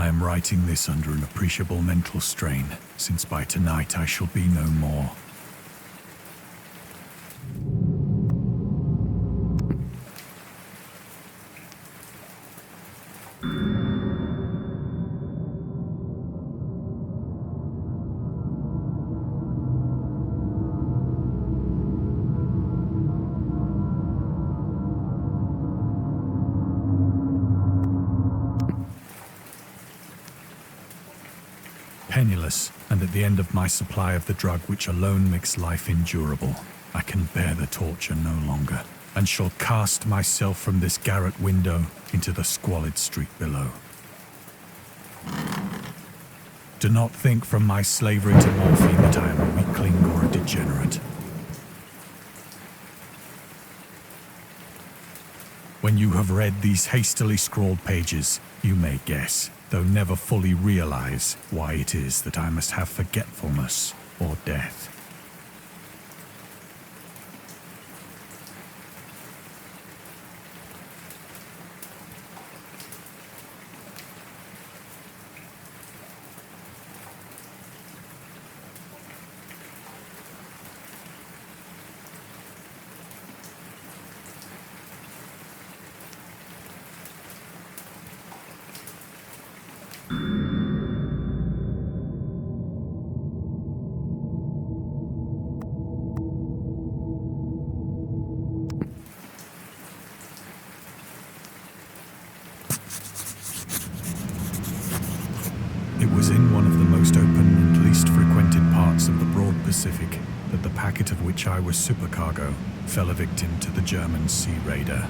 I am writing this under an appreciable mental strain, since by tonight I shall be no more. Penniless, and at the end of my supply of the drug which alone makes life endurable, I can bear the torture no longer, and shall cast myself from this garret window into the squalid street below. Do not think from my slavery to morphine that I am a weakling or a degenerate. When you have read these hastily scrawled pages, you may guess, though never fully realize, why it is that I must have forgetfulness or death. It was in one of the most open and least frequented parts of the broad Pacific that the packet of which I was supercargo fell a victim to the German sea raider.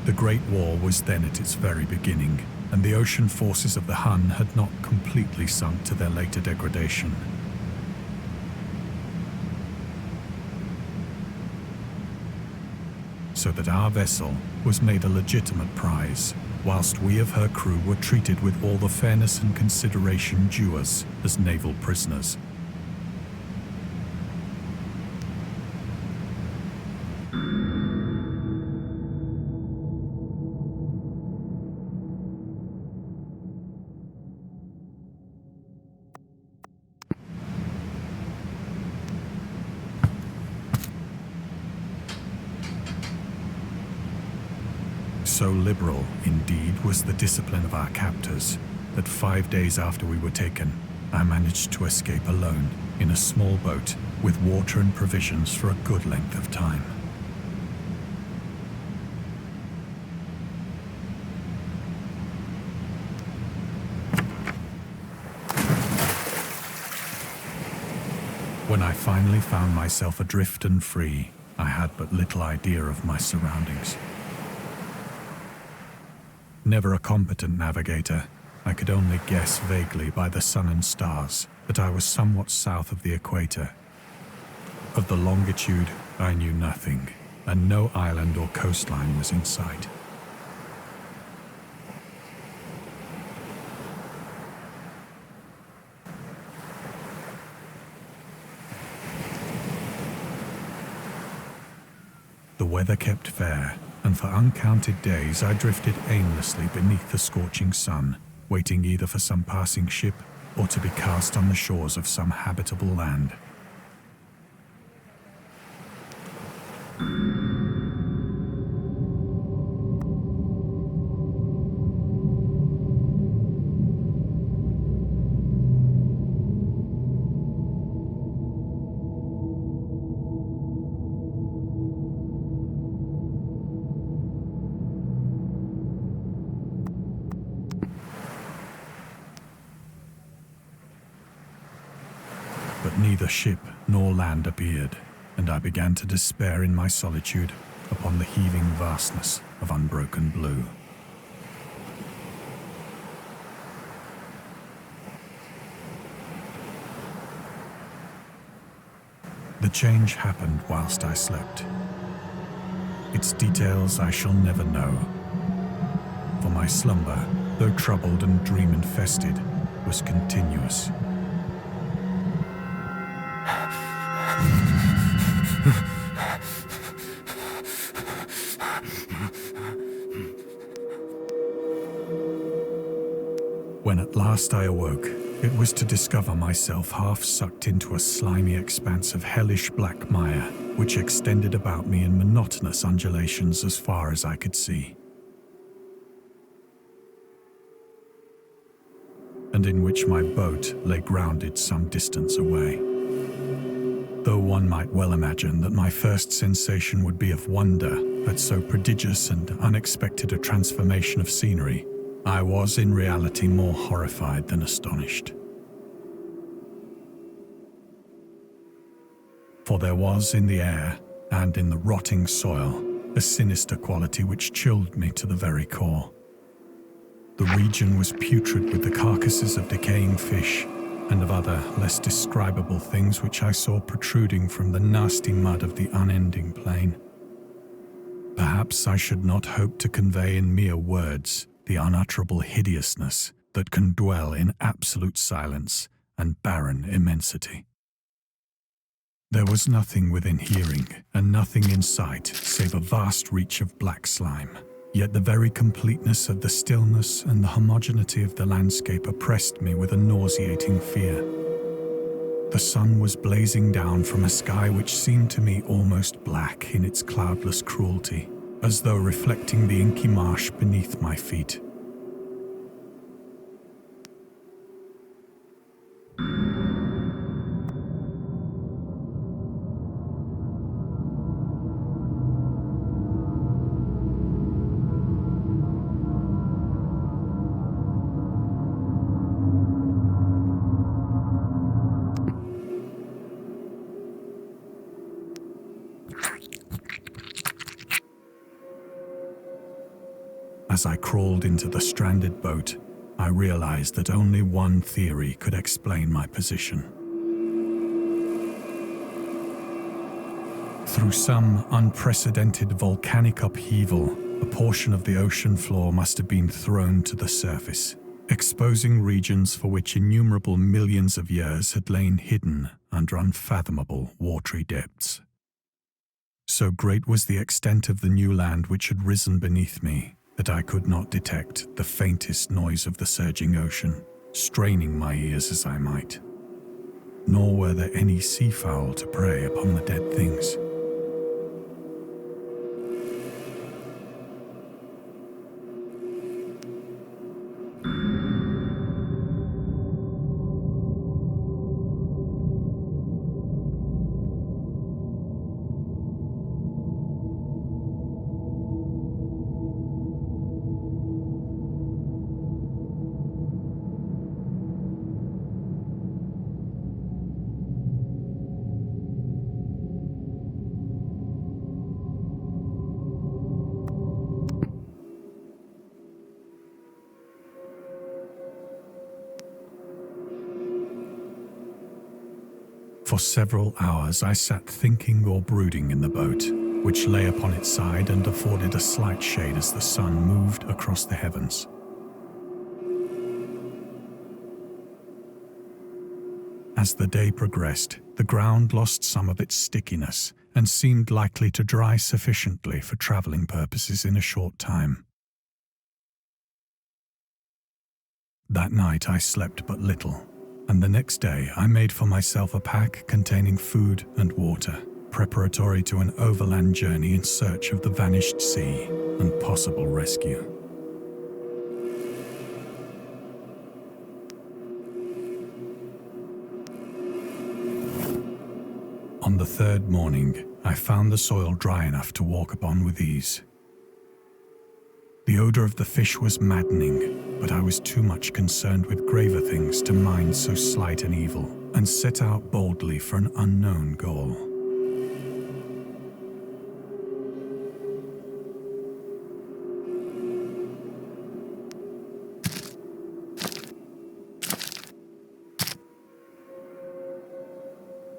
The Great War was then at its very beginning, and the ocean forces of the Hun had not completely sunk to their later degradation. So that our vessel was made a legitimate prize, whilst we of her crew were treated with all the fairness and consideration due us as naval prisoners. So liberal, indeed, was the discipline of our captors, that 5 days after we were taken, I managed to escape alone in a small boat with water and provisions for a good length of time. When I finally found myself adrift and free, I had but little idea of my surroundings. Never a competent navigator, I could only guess vaguely by the sun and stars that I was somewhat south of the equator. Of the longitude, I knew nothing, and no island or coastline was in sight. The weather kept fair, and for uncounted days I drifted aimlessly beneath the scorching sun, waiting either for some passing ship or to be cast on the shores of some habitable land. But neither ship nor land appeared, and I began to despair in my solitude upon the heaving vastness of unbroken blue. The change happened whilst I slept. Its details I shall never know, for my slumber, though troubled and dream-infested, was continuous. When at last I awoke, it was to discover myself half sucked into a slimy expanse of hellish black mire, which extended about me in monotonous undulations as far as I could see, and in which my boat lay grounded some distance away. Though one might well imagine that my first sensation would be of wonder at so prodigious and unexpected a transformation of scenery, I was in reality more horrified than astonished. For there was in the air and in the rotting soil a sinister quality which chilled me to the very core. The region was putrid with the carcasses of decaying fish and of other less describable things which I saw protruding from the nasty mud of the unending plain. Perhaps I should not hope to convey in mere words the unutterable hideousness that can dwell in absolute silence and barren immensity. There was nothing within hearing and nothing in sight save a vast reach of black slime. Yet the very completeness of the stillness and the homogeneity of the landscape oppressed me with a nauseating fear. The sun was blazing down from a sky which seemed to me almost black in its cloudless cruelty, as though reflecting the inky marsh beneath my feet. As I crawled into the stranded boat, I realized that only one theory could explain my position. Through some unprecedented volcanic upheaval, a portion of the ocean floor must have been thrown to the surface, exposing regions for which innumerable millions of years had lain hidden under unfathomable watery depths. So great was the extent of the new land which had risen beneath me, that I could not detect the faintest noise of the surging ocean, straining my ears as I might. Nor were there any seafowl to prey upon the dead things. For several hours I sat thinking or brooding in the boat, which lay upon its side and afforded a slight shade as the sun moved across the heavens. As the day progressed, the ground lost some of its stickiness and seemed likely to dry sufficiently for traveling purposes in a short time. That night I slept but little, and the next day I made for myself a pack containing food and water, preparatory to an overland journey in search of the vanished sea and possible rescue. On the third morning, I found the soil dry enough to walk upon with ease. The odor of the fish was maddening, but I was too much concerned with graver things to mind so slight an evil, and set out boldly for an unknown goal.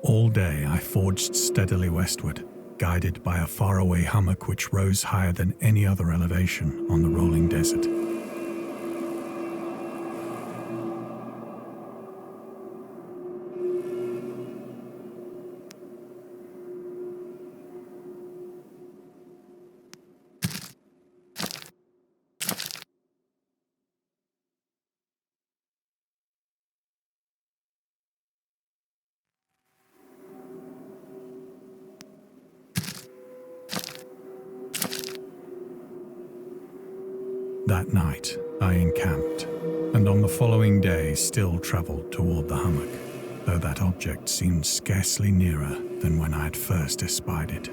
All day day, I forged steadily westward, guided by a faraway hummock which rose higher than any other elevation on the rolling desert. That night, I encamped, and on the following day still travelled toward the hummock, though that object seemed scarcely nearer than when I had first espied it.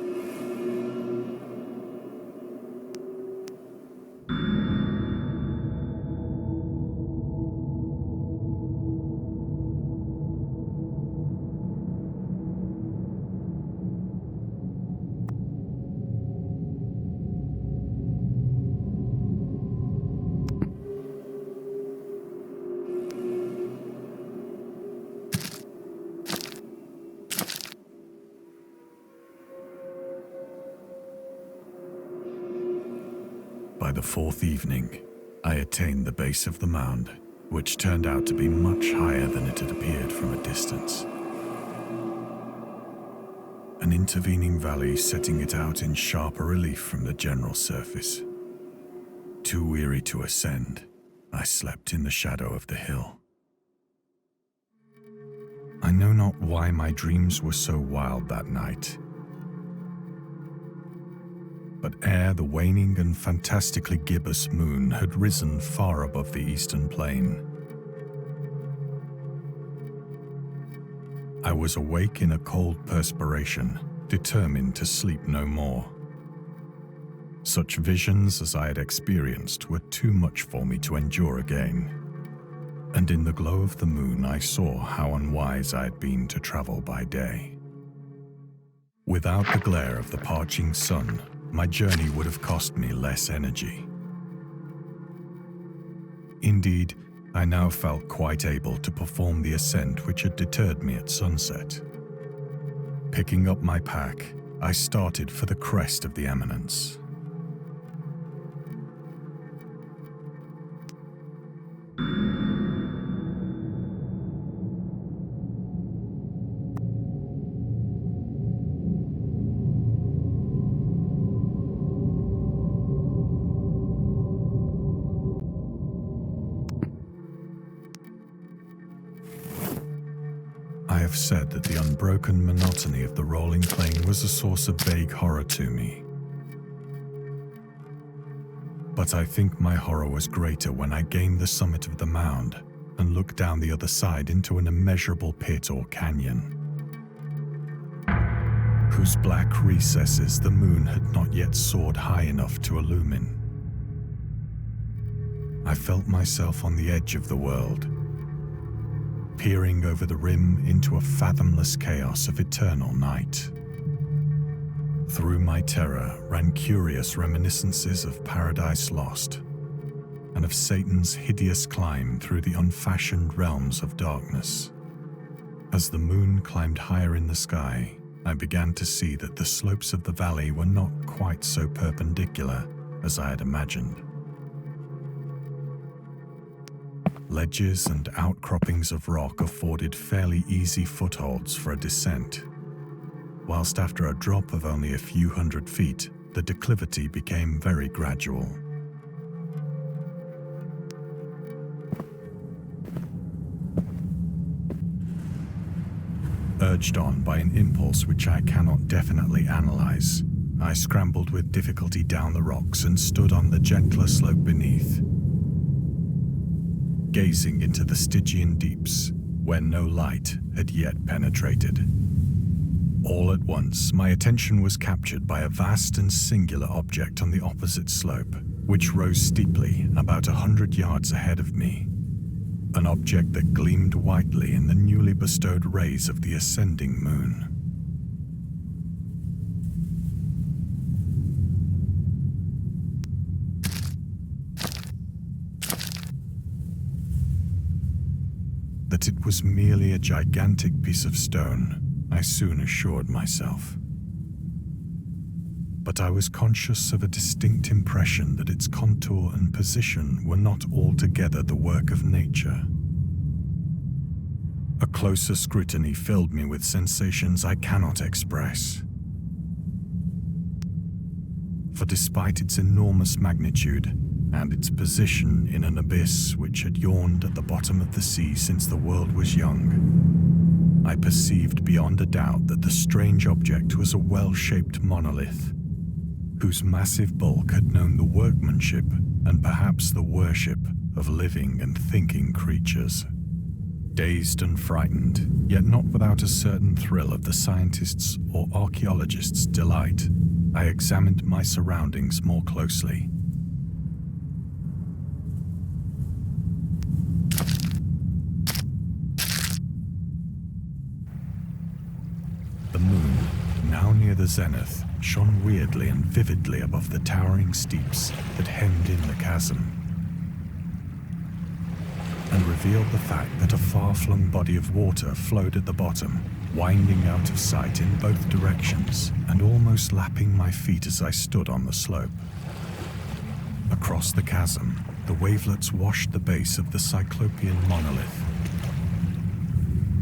By the fourth evening, I attained the base of the mound, which turned out to be much higher than it had appeared from a distance. An intervening valley setting it out in sharper relief from the general surface. Too weary to ascend, I slept in the shadow of the hill. I know not why my dreams were so wild that night. But ere the waning and fantastically gibbous moon had risen far above the eastern plain, I was awake in a cold perspiration, determined to sleep no more. Such visions as I had experienced were too much for me to endure again, and in the glow of the moon I saw how unwise I had been to travel by day. Without the glare of the parching sun, my journey would have cost me less energy. Indeed, I now felt quite able to perform the ascent which had deterred me at sunset. Picking up my pack, I started for the crest of the eminence. I have said that the unbroken monotony of the rolling plain was a source of vague horror to me. But I think my horror was greater when I gained the summit of the mound and looked down the other side into an immeasurable pit or canyon, whose black recesses the moon had not yet soared high enough to illumine. I felt myself on the edge of the world, peering over the rim into a fathomless chaos of eternal night. Through my terror ran curious reminiscences of Paradise Lost, and of Satan's hideous climb through the unfashioned realms of darkness. As the moon climbed higher in the sky, I began to see that the slopes of the valley were not quite so perpendicular as I had imagined. Ledges and outcroppings of rock afforded fairly easy footholds for a descent, whilst after a drop of only a few hundred feet, the declivity became very gradual. Urged on by an impulse which I cannot definitely analyze, I scrambled with difficulty down the rocks and stood on the gentler slope beneath, gazing into the Stygian deeps, where no light had yet penetrated. All at once, my attention was captured by a vast and singular object on the opposite slope, which rose steeply about 100 yards ahead of me. An object that gleamed whitely in the newly bestowed rays of the ascending moon. That it was merely a gigantic piece of stone, I soon assured myself. But I was conscious of a distinct impression that its contour and position were not altogether the work of nature. A closer scrutiny filled me with sensations I cannot express. For despite its enormous magnitude and its position in an abyss which had yawned at the bottom of the sea since the world was young, I perceived beyond a doubt that the strange object was a well-shaped monolith, whose massive bulk had known the workmanship and perhaps the worship of living and thinking creatures. Dazed and frightened, yet not without a certain thrill of the scientist's or archaeologist's delight, I examined my surroundings more closely. The moon, now near the zenith, shone weirdly and vividly above the towering steeps that hemmed in the chasm, and revealed the fact that a far-flung body of water flowed at the bottom, winding out of sight in both directions and almost lapping my feet as I stood on the slope. Across the chasm, the wavelets washed the base of the cyclopean monolith,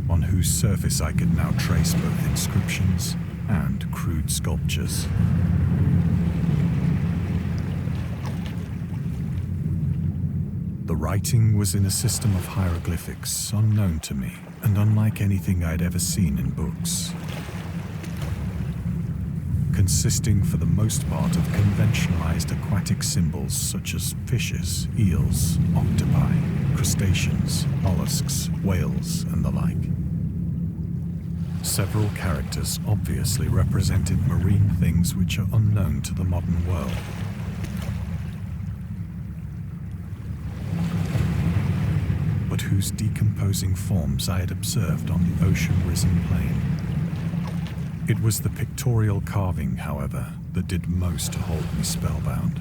on whose surface I could now trace both inscriptions and crude sculptures. The writing was in a system of hieroglyphics unknown to me and unlike anything I'd ever seen in books, consisting for the most part of conventionalized aquatic symbols such as fishes, eels, octopi, crustaceans, mollusks, whales, and the like. Several characters obviously represented marine things which are unknown to the modern world. But whose decomposing forms I had observed on the ocean-risen plain. It was the pictorial carving, however, that did most to hold me spellbound.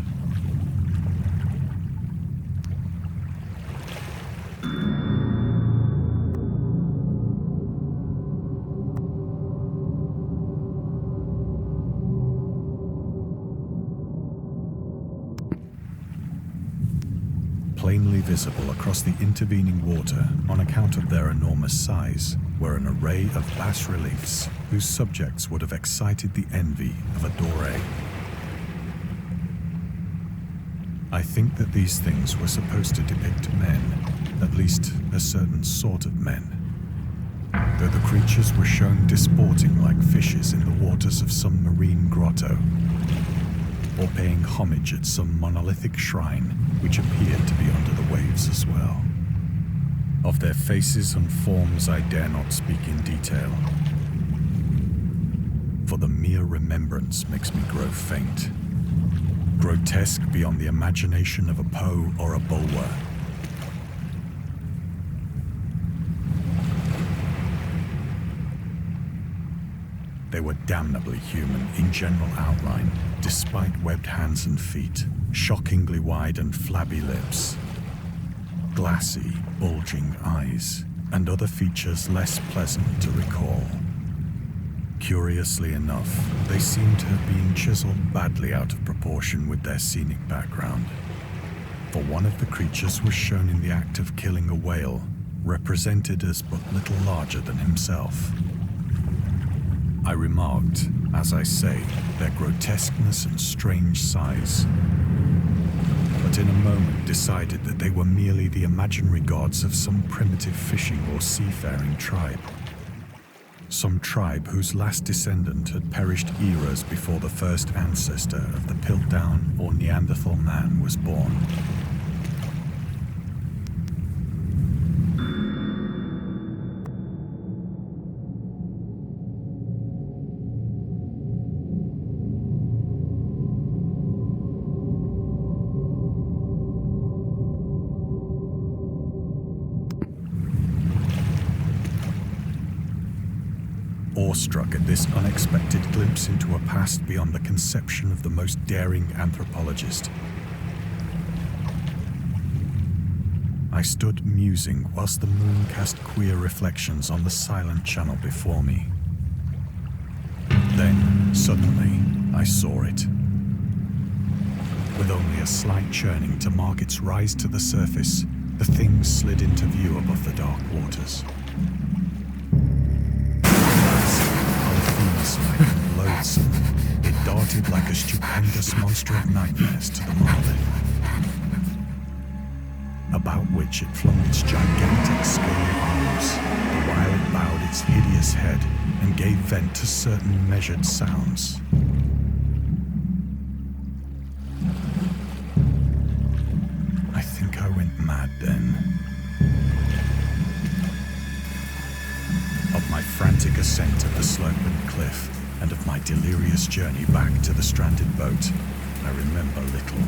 Plainly visible across the intervening water on account of their enormous size were an array of bas-reliefs whose subjects would have excited the envy of a Doré. I think that these things were supposed to depict men, at least a certain sort of men, though the creatures were shown disporting like fishes in the waters of some marine grotto, or paying homage at some monolithic shrine which appeared to be under the waves as well. Of their faces and forms I dare not speak in detail, for the mere remembrance makes me grow faint, grotesque beyond the imagination of a Poe or a Bulwer. They were damnably human in general outline, despite webbed hands and feet, shockingly wide and flabby lips, glassy, bulging eyes, and other features less pleasant to recall. Curiously enough, they seemed to have been chiseled badly out of proportion with their scenic background, for one of the creatures was shown in the act of killing a whale, represented as but little larger than himself. I remarked, as I say, their grotesqueness and strange size, but in a moment decided that they were merely the imaginary gods of some primitive fishing or seafaring tribe. Some tribe whose last descendant had perished eras before the first ancestor of the Piltdown or Neanderthal man was born. Awestruck at this unexpected glimpse into a past beyond the conception of the most daring anthropologist, I stood musing whilst the moon cast queer reflections on the silent channel before me. Suddenly, I saw it. With only a slight churning to mark its rise to the surface, the thing slid into view above the dark waters. Polyphemus-like and loathsome, it darted like a stupendous monster of nightmares to the monolith, about which it flung its gigantic scaly arms, the while it bowed its hideous head and gave vent to certain measured sounds. I think I went mad then. Of my frantic ascent of the sloping cliff and of my delirious journey back to the stranded boat, I remember little.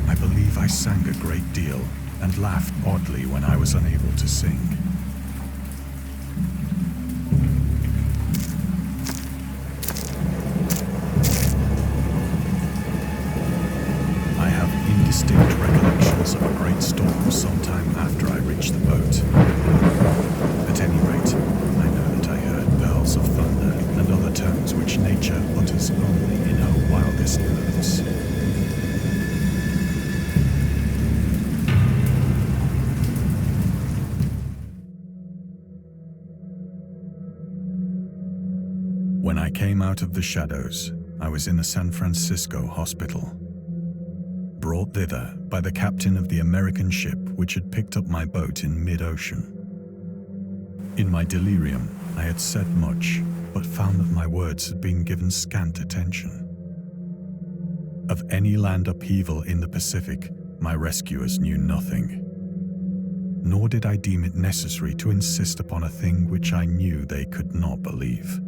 I believe I sang a great deal and laughed oddly when I was unable to sing. Distinct recollections of a great storm sometime after I reached the boat. At any rate, I know that I heard peals of thunder and other tones which nature utters only in her wildest moods. When I came out of the shadows, I was in a San Francisco hospital, brought thither by the captain of the American ship which had picked up my boat in mid-ocean. In my delirium, I had said much, but found that my words had been given scant attention. Of any land upheaval in the Pacific, my rescuers knew nothing. Nor did I deem it necessary to insist upon a thing which I knew they could not believe.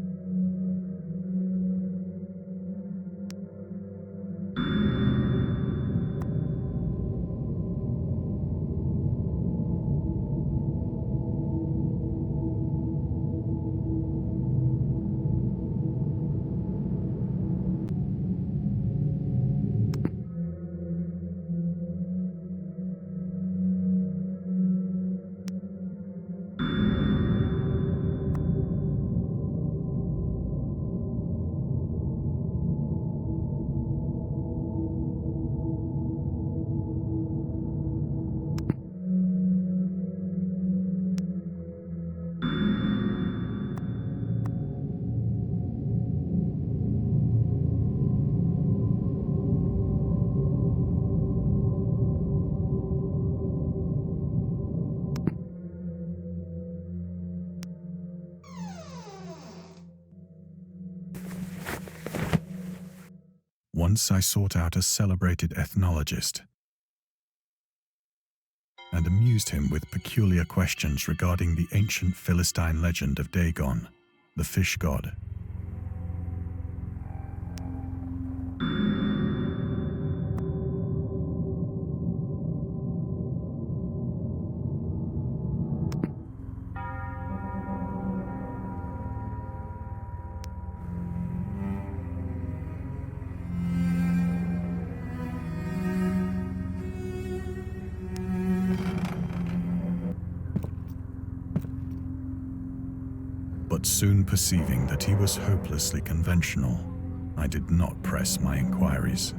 Once I sought out a celebrated ethnologist and amused him with peculiar questions regarding the ancient Philistine legend of Dagon, the fish god. But soon perceiving that he was hopelessly conventional, I did not press my inquiries.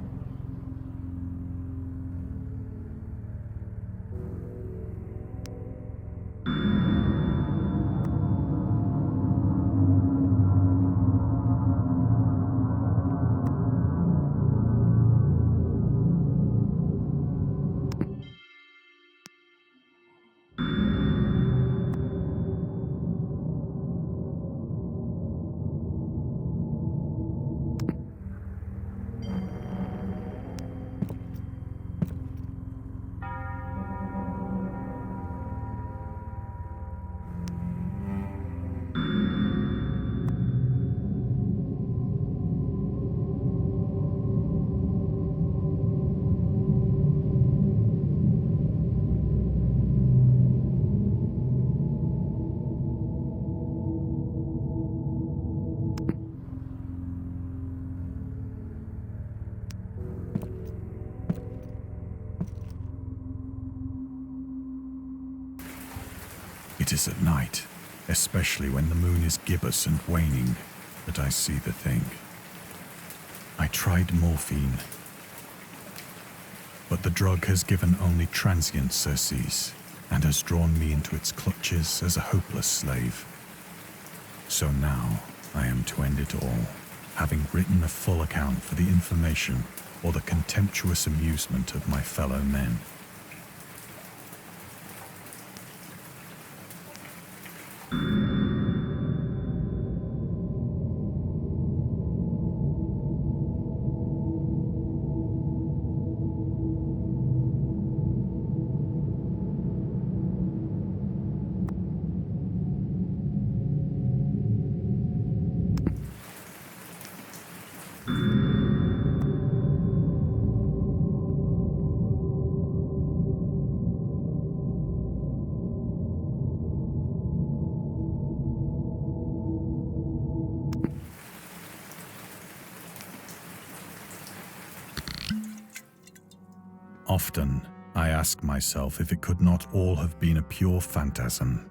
It is at night, especially when the moon is gibbous and waning, that I see the thing. I tried morphine, but the drug has given only transient surcease and has drawn me into its clutches as a hopeless slave. So now I am to end it all, having written a full account for the information or the contemptuous amusement of my fellow men. Often, I ask myself if it could not all have been a pure phantasm.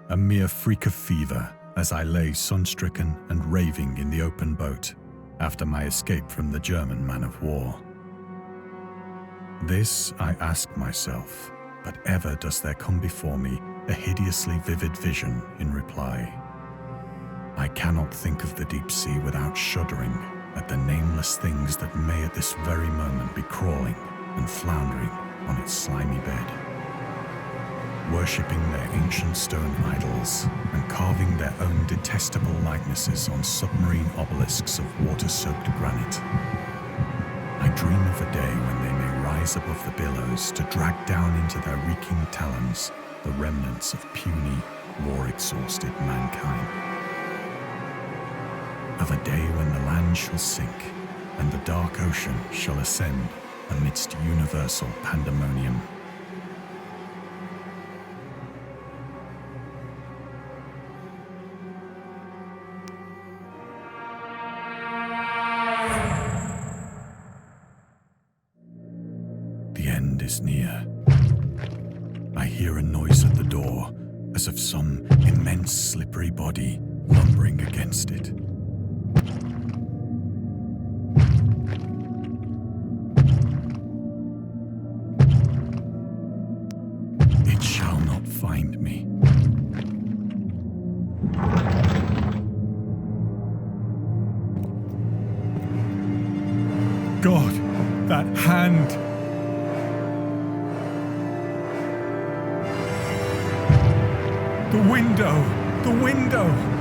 A mere freak of fever as I lay sun-stricken and raving in the open boat after my escape from the German man-of-war. This I ask myself, but ever does there come before me a hideously vivid vision in reply. I cannot think of the deep sea without shuddering at the nameless things that may at this very moment be crawling and floundering on its slimy bed, worshipping their ancient stone idols and carving their own detestable likenesses on submarine obelisks of water-soaked granite. I dream of a day when they may rise above the billows to drag down into their reeking talons the remnants of puny, war-exhausted mankind. Of a day when the land shall sink and the dark ocean shall ascend amidst universal pandemonium. The end is near. I hear a noise at the door, as of some immense slippery body lumbering against it. It shall not find me. God, that hand! The window! The window!